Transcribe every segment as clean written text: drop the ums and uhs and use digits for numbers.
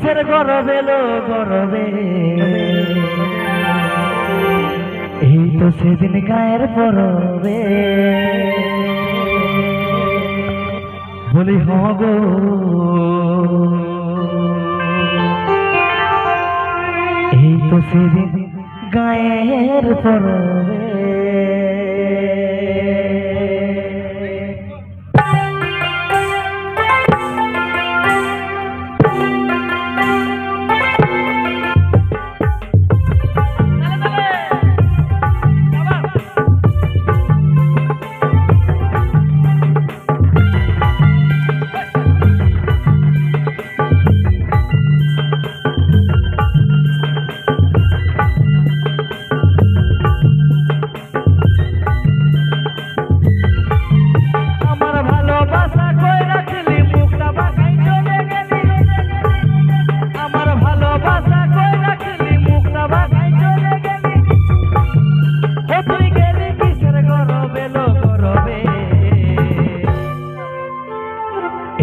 কিসের গরবে লো গরবে, এই তো সেদিন গায়ের পরবে। বলি হগো এই তো সেদিন গায়ের পরবে।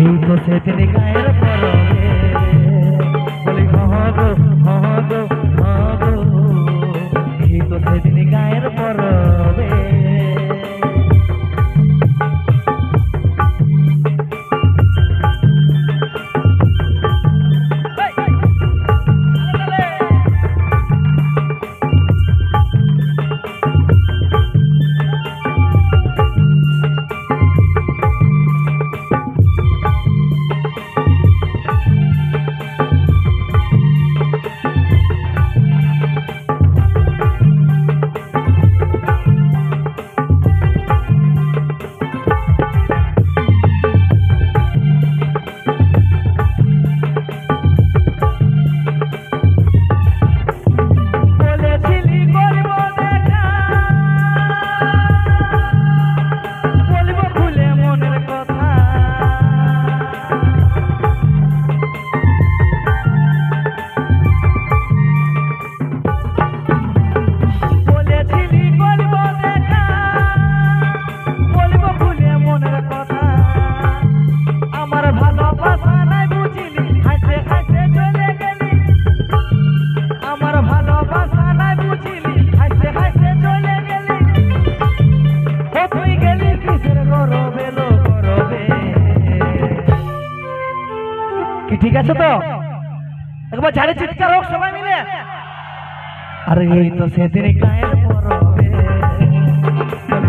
এই তো সেদিন গায়ের পরবে। বলি হগো হগো হগো এই তো সেদিন গায়ের পরবে। ঠিক আছে তো একবার ঝাড়ে চিৎকার হোক সবাই মিলে। আরে এই তো সেদিন গায়ের পরবে।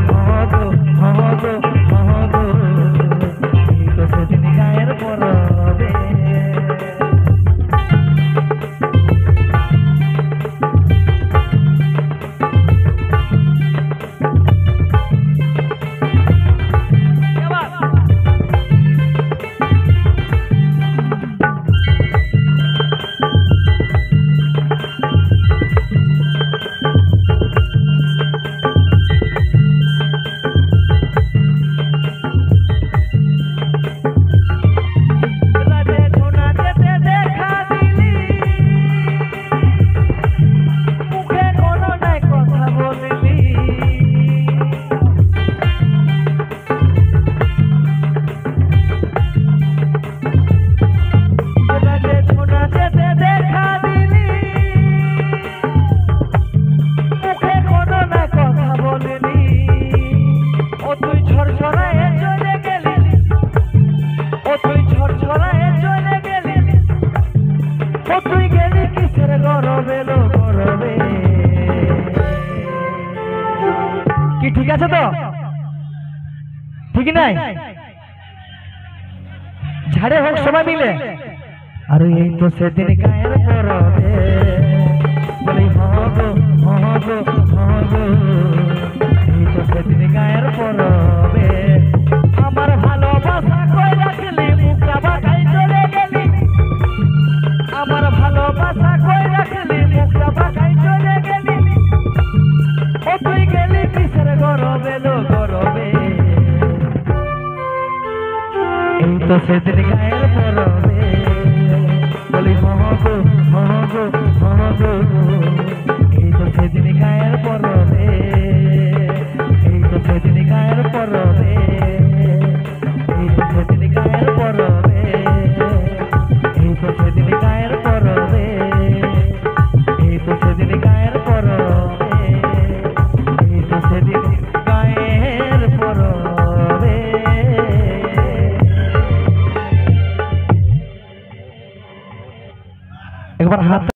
হগো হগো হগো এই তো সেদিন গায়ের পরবে। ঠিক আছে তো ঠিক নাই ঝাড়ে হোক সবাই মিলে। আরে এই তো সেদিন গায়ের পরবে। বলি হগো হগো হগো এই তো সেদিন গায়ের পরবে। আমার ভালোবাসা কই রাখলি মুখটা বাঁকাই চলে গেলি। আমার ভালোবাসা কই রাখলি মুখটা বাঁকাই চলে গেলি। ও তুই গেলি কিসের গরবে লো গরবে। এই তো সেদিন গায়ের পরবে। বলি হগো হগো হগো এই তো সেদিন গায়ের পরবে। এই তো সেদিন গায়ের পরবে। এই তো সেদিন গায়ের পরবে। এই তো সেদিন গায়ের একবার হাত